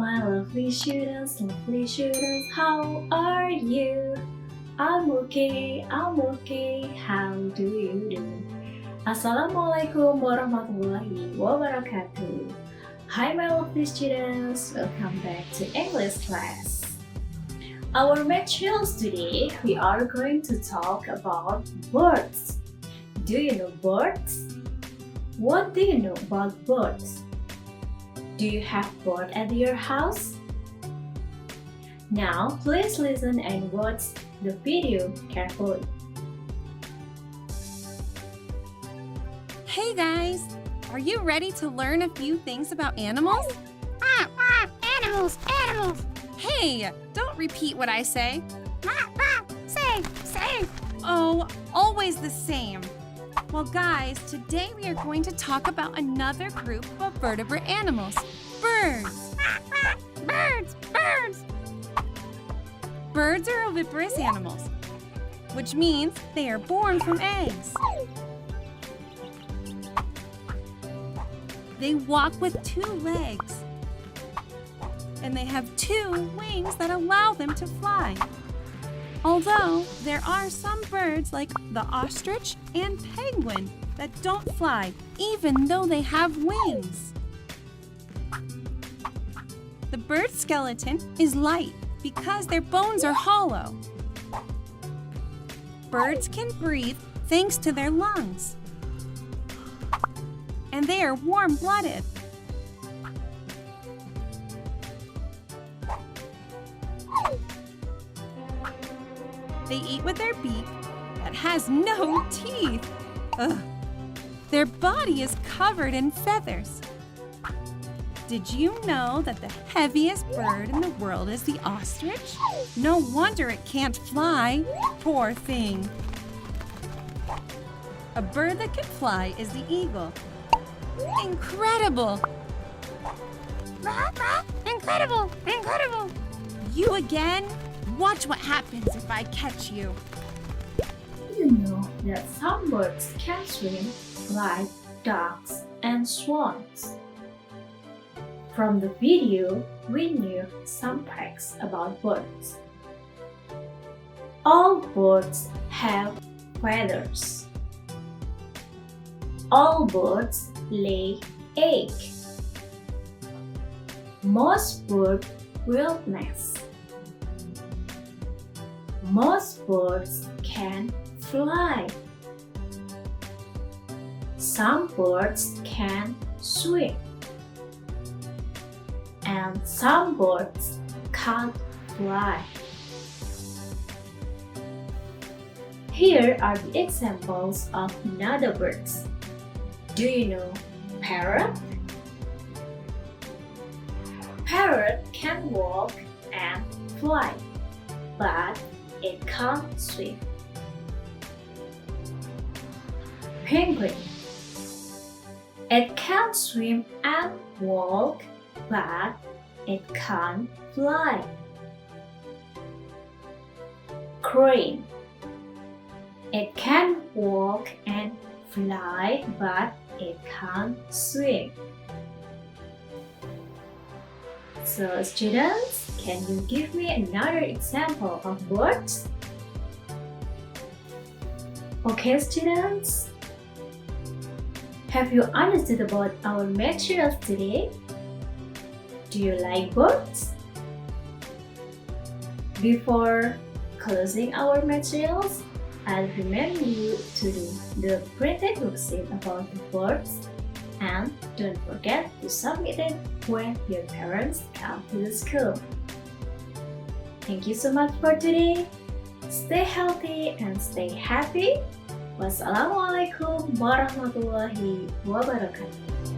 my lovely students, how are you? I'm okay, how do you do? Assalamualaikum warahmatullahi wabarakatuh. Hi my lovely students, welcome back to English class. Our materials today, we are going to talk about birds. Do you know birds? What do you know about birds? Do you have bird at your house? Now, please listen and watch the video carefully. Hey guys! Are you ready to learn a few things about animals? Animals! Hey! Don't repeat what I say. Say! Oh, always the same. Well guys, today we are going to talk about another group of vertebrate animals. Birds! Birds! Birds are oviparous animals, which means they are born from eggs. They walk with 2 legs, and they have 2 wings that allow them to fly. Although there are some birds like the ostrich and penguin that don't fly even though they have wings. The bird's skeleton is light because their bones are hollow. Birds can breathe thanks to their lungs, and they are warm-blooded. They eat with their beak that has no teeth. Ugh. Their body is covered in feathers. Did you know that the heaviest bird in the world is the ostrich? No wonder it can't fly. Poor thing. A bird that can fly is the eagle. Incredible! Incredible! You again? Watch what happens if I catch you. You know that some birds can swim like ducks and swans. From the video, we knew some facts about birds. All birds have feathers. All birds lay eggs. Most birds build nests. Most birds can fly. Some birds can swim. And some birds can't fly. Here are the examples of another birds. Do you know parrot? Parrot can walk and fly, but it can't swim. Penguin. It can swim and walk, but it can't fly. Crane. It can walk and fly, but it can't swim. So students, can you give me another example of birds? Okay students, have you understood about our materials today? Do you like birds? Before closing our materials, I'll remind you to do the printed worksheet about the birds, and don't forget to submit it when your parents come to the school. Thank you so much for today. Stay healthy and stay happy. Wassalamualaikum warahmatullahi wabarakatuh.